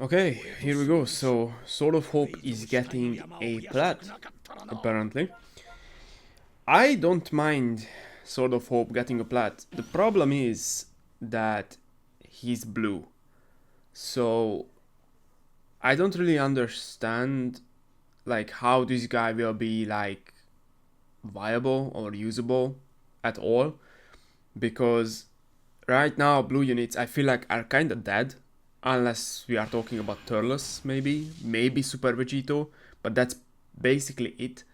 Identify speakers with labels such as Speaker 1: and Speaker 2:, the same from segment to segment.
Speaker 1: Okay, here we go. So, Sword of Hope is getting a Plat, apparently. I don't mind Sword of Hope getting a Plat. The problem is that he's blue. So, I don't really understand like how this guy will be like viable or usable at all, because right now blue units I feel like are kind of dead, unless we are talking about Turles, maybe Super Vegito, but that's basically it.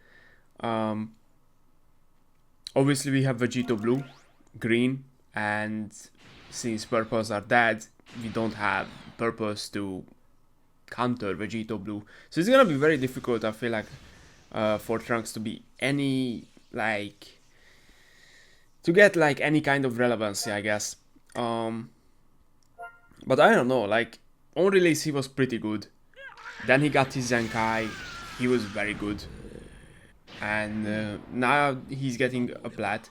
Speaker 1: um Obviously we have Vegito blue, green, and since purples are dead, we don't have purpose to counter Vegito blue, so it's gonna be very difficult, I feel like, for Trunks to be any like to get like any kind of relevancy, I guess. Um, but I don't know. Like on release, he was pretty good. Then he got his Zenkai. He was very good, and now he's getting a Plat.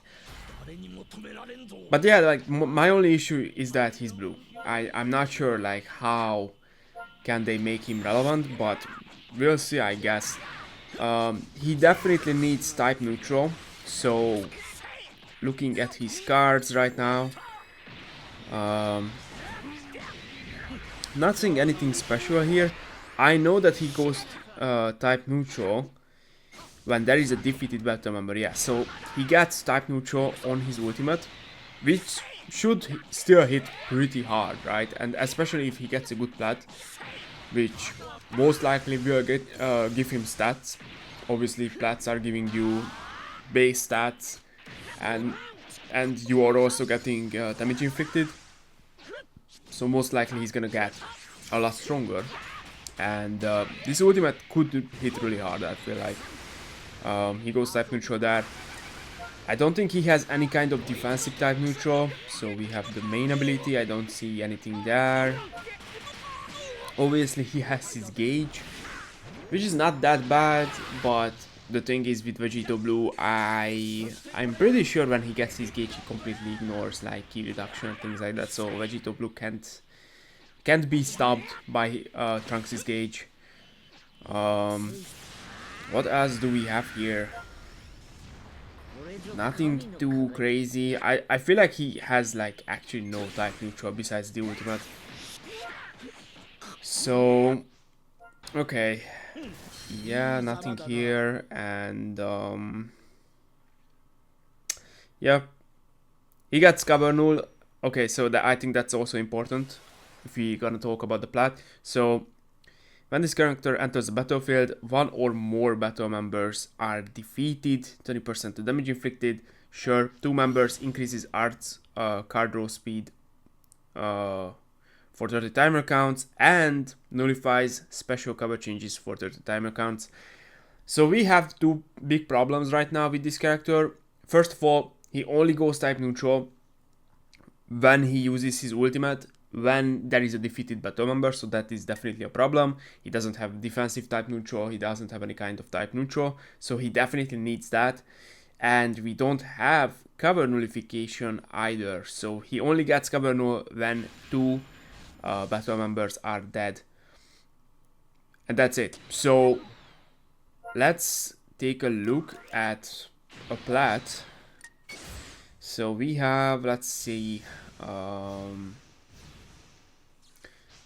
Speaker 1: But yeah, like my only issue is that he's blue. I'm not sure like how can they make him relevant, but we'll see, I guess. He definitely needs type neutral. So looking at his cards right now, um, not seeing anything special here. I know that he goes type neutral when there is a defeated battle member, yeah. So he gets type neutral on his ultimate, which should still hit pretty hard, right? And especially if he gets a good Plat, which most likely will give him stats. Obviously, Plats are giving you base stats, and you are also getting damage inflicted. So most likely he's gonna get a lot stronger, and this ultimate could hit really hard, I feel like. He goes type neutral there. I don't think he has any kind of defensive type neutral, so we have the main ability. I don't see anything there. Obviously he has his gauge, which is not that bad, but the thing is with Vegito Blue, I'm pretty sure when he gets his gauge he completely ignores like key reduction and things like that, so Vegito Blue can't be stopped by Trunks' gauge. What else do we have here? Nothing too crazy. I feel like he has like actually no type neutral besides the ultimate. So okay, yeah, nothing here, and yeah, he got Scabernul. Okay, so I think that's also important if we're gonna talk about the Plat. So when this character enters the battlefield, one or more battle members are defeated, 20% damage inflicted. Sure, two members increases arts card draw speed for 30 timer counts, and nullifies special cover changes for 30 timer counts. So we have two big problems right now with this character. First of all, he only goes type neutral when he uses his ultimate, when there is a defeated battle member, so that is definitely a problem. He doesn't have defensive type neutral, he doesn't have any kind of type neutral, so he definitely needs that. And we don't have cover nullification either, so he only gets cover null when two battle members are dead. And that's it. So let's take a look at a Plat. So we have, let's see,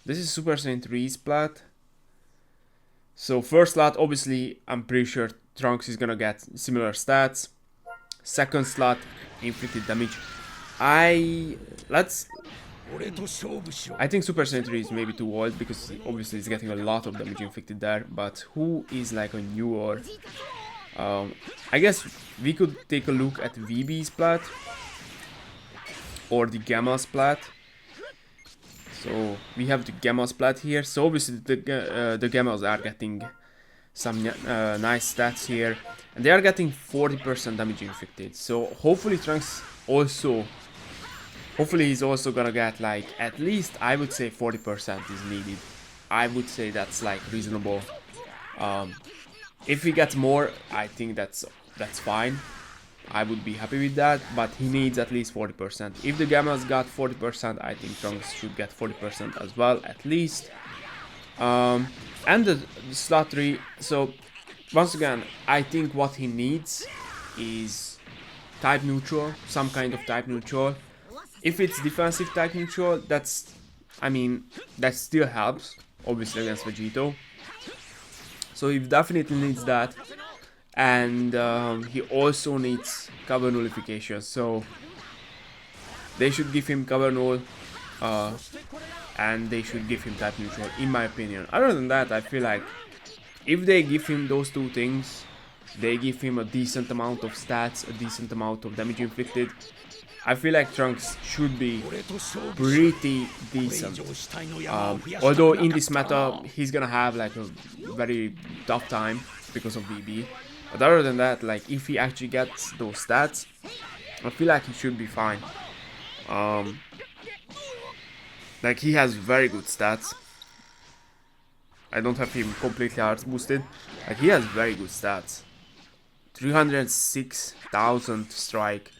Speaker 1: this is Super Saiyan 3's Plat. So first slot, obviously, I'm pretty sure Trunks is gonna get similar stats. Second slot, inflicted damage. I think Super Saiyan 3 is maybe too old because obviously it's getting a lot of damage inflicted there. But who is like a newer? I guess we could take a look at VB's Plat or the Gamma's Plat. So we have the Gamma's Plat here. So obviously the Gammas are getting some nice stats here, and they are getting 40% damage inflicted. So hopefully Trunks also, hopefully he's also gonna get like at least, I would say 40% is needed. I would say that's like reasonable. If he gets more, I think that's fine. I would be happy with that, but he needs at least 40%. If the Gammas got 40%, I think Trunks should get 40% as well, at least. And the slot 3. So once again, I think what he needs is type neutral, some kind of type neutral. If it's defensive type neutral, I mean, that still helps, obviously, against Vegeta. So he definitely needs that. And he also needs cover nullification. So they should give him cover null. And they should give him type neutral, in my opinion. Other than that, I feel like if they give him those two things, they give him a decent amount of stats, a decent amount of damage inflicted, I feel like Trunks should be pretty decent. Although in this meta, he's gonna have like a very tough time because of VB. But other than that, like if he actually gets those stats, I feel like he should be fine. Like he has very good stats. I don't have him completely heart boosted. Like he has very good stats. 306,000 strike,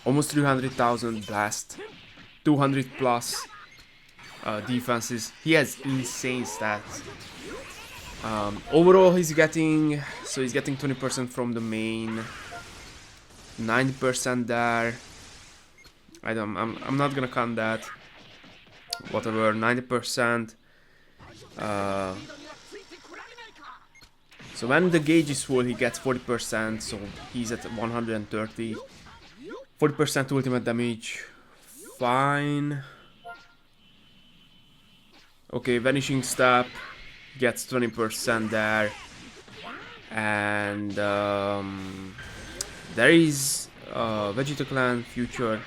Speaker 1: almost 300,000 blast, 200 plus defenses. He has insane stats. Overall, he's getting 20% from the main, 90% there. I'm not gonna count that. Whatever, 90%. So when the gauge is full, he gets 40%, so he's at 130. 40% ultimate damage. Fine. Okay, Vanishing Step gets 20% there. And there is Vegeta Clan Future.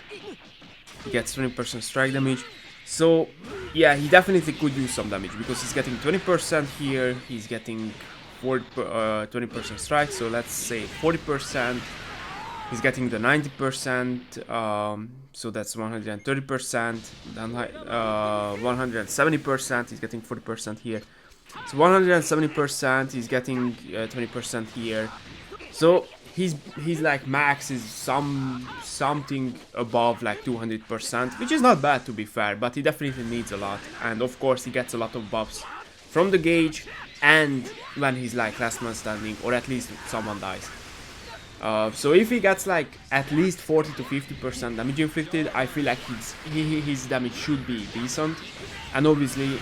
Speaker 1: He gets 20% strike damage. So yeah, he definitely could use some damage because he's getting 20% here. He's getting 20% strike. So let's say 40%. He's getting the 90%. So that's 130%. Then 170%. He's getting 40% here. So 170%. He's getting 20% here. So he's like max is something above like 200%, which is not bad to be fair, but he definitely needs a lot. And of course he gets a lot of buffs from the gauge and when he's like last man standing, or at least someone dies. So if he gets like at least 40 to 50% damage inflicted, I feel like his damage should be decent. And obviously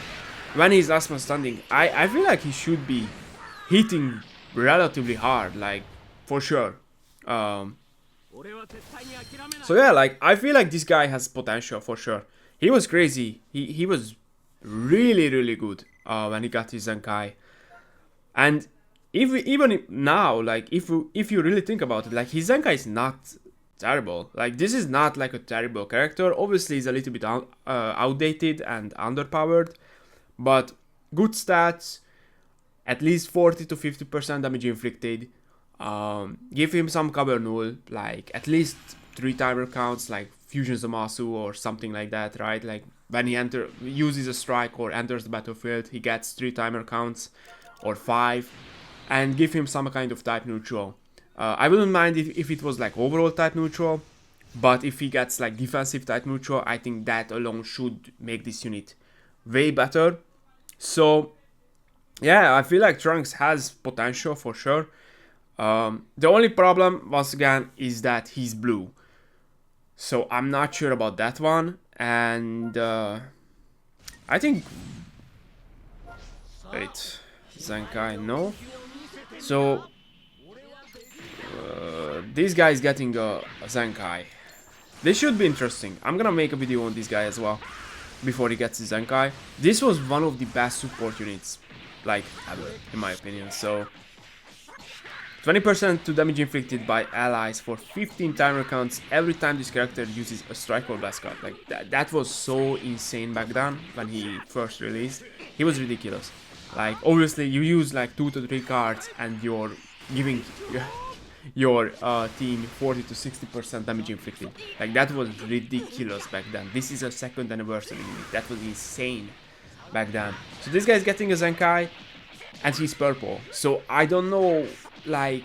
Speaker 1: when he's last man standing, I feel like he should be hitting relatively hard, like for sure. So yeah, like I feel like this guy has potential for sure. He was crazy. He was really good when he got his zenkai. And even now, like if you really think about it, like his zenkai is not terrible. Like this is not like a terrible character. Obviously, he's a little bit outdated and underpowered, but good stats. At least 40 to 50% damage inflicted. Give him some cover null, like at least 3 timer counts, like Fusion Zamasu or something like that, right? Like when he uses a strike or enters the battlefield, he gets 3 timer counts or 5, and give him some kind of type neutral. I wouldn't mind if it was like overall type neutral, but if he gets like defensive type neutral, I think that alone should make this unit way better. So yeah, I feel like Trunks has potential for sure. The only problem, once again, is that he's blue. So I'm not sure about that one. And I think... Wait, Zenkai, no. So this guy is getting a Zenkai. This should be interesting. I'm gonna make a video on this guy as well before he gets his Zenkai. This was one of the best support units, like ever, in my opinion. So 20% to damage inflicted by allies for 15 timer counts every time this character uses a strike or blast card. Like that was so insane back then when he first released. He was ridiculous. Like obviously you use like 2 to 3 cards and you're giving your team 40 to 60% damage inflicted. Like that was ridiculous back then. This is a second anniversary unit. That was insane back then. So this guy's getting a Zenkai and he's purple. So I don't know like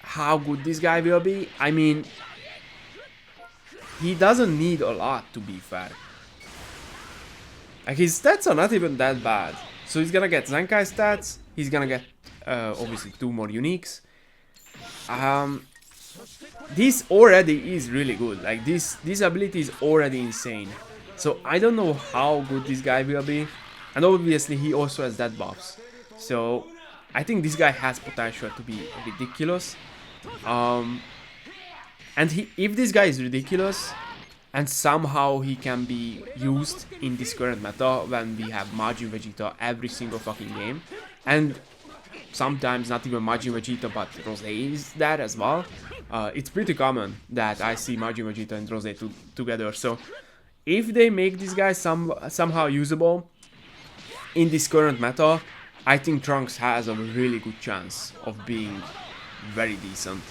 Speaker 1: how good this guy will be. I mean, he doesn't need a lot, to be fair. Like, his stats are not even that bad. So he's gonna get Zenkai stats. He's gonna get obviously 2 more uniques. This already is really good. Like, this ability is already insane. So I don't know how good this guy will be. And obviously he also has that buffs. So I think this guy has potential to be ridiculous. And if this guy is ridiculous, and somehow he can be used in this current meta when we have Majin Vegeta every single fucking game, and sometimes not even Majin Vegeta but Rose is there as well. It's pretty common that I see Majin Vegeta and Rose together. So if they make this guy somehow usable in this current meta, I think Trunks has a really good chance of being very decent.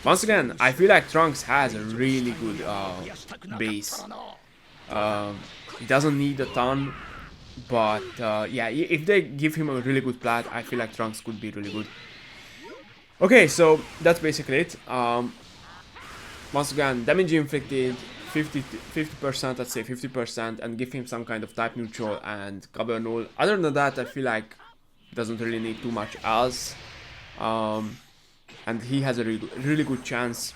Speaker 1: Once again, I feel like Trunks has a really good base. He doesn't need a ton, but yeah, if they give him a really good plat, I feel like Trunks could be really good. Okay, so that's basically it. Once again, damage inflicted, 50%, let's say 50%, and give him some kind of type neutral and cover null. Other than that, I feel like doesn't really need too much else. And he has a really good chance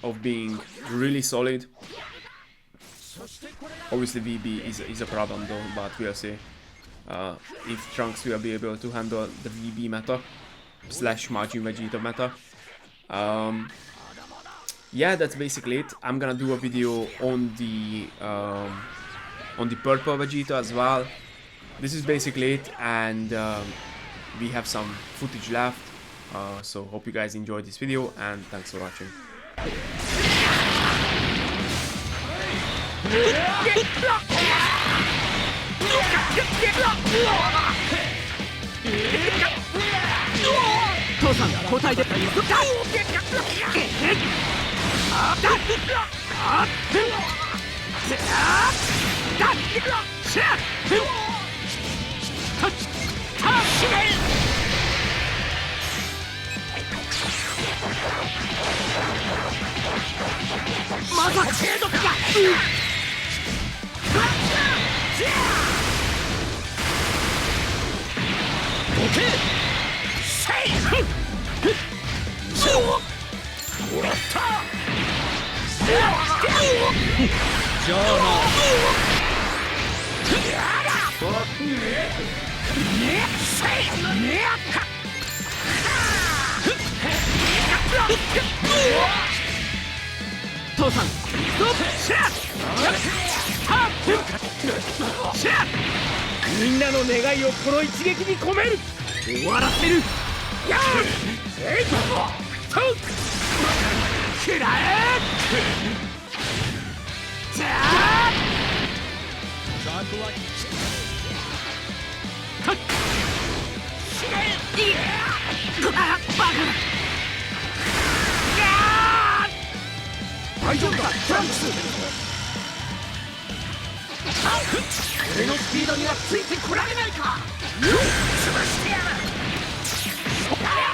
Speaker 1: of being really solid. Obviously VB is a problem though, but we'll see if Trunks will be able to handle the VB meta / Majin Vegeta meta. Yeah, that's basically it. I'm gonna do a video on the purple Vegeta as well. This is basically it, and we have some footage left. So hope you guys enjoyed this video, and thanks for watching.みんなの願いをこの一撃に込める。終わらせる。やー！えい！と！くらえ！じゃあ！はっ！バカ！大丈夫かトランクス。俺のスピードにはついてこられないか。潰してやる。覚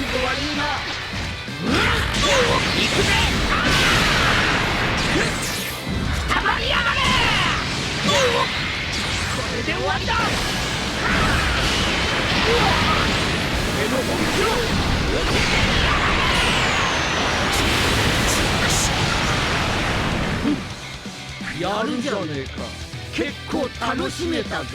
Speaker 1: 悟はいいな。行くぜ。たまりやがれ。これで終わりだ。俺の本気を受けてやがれ。やるじゃねえか。結構楽しめたぜ。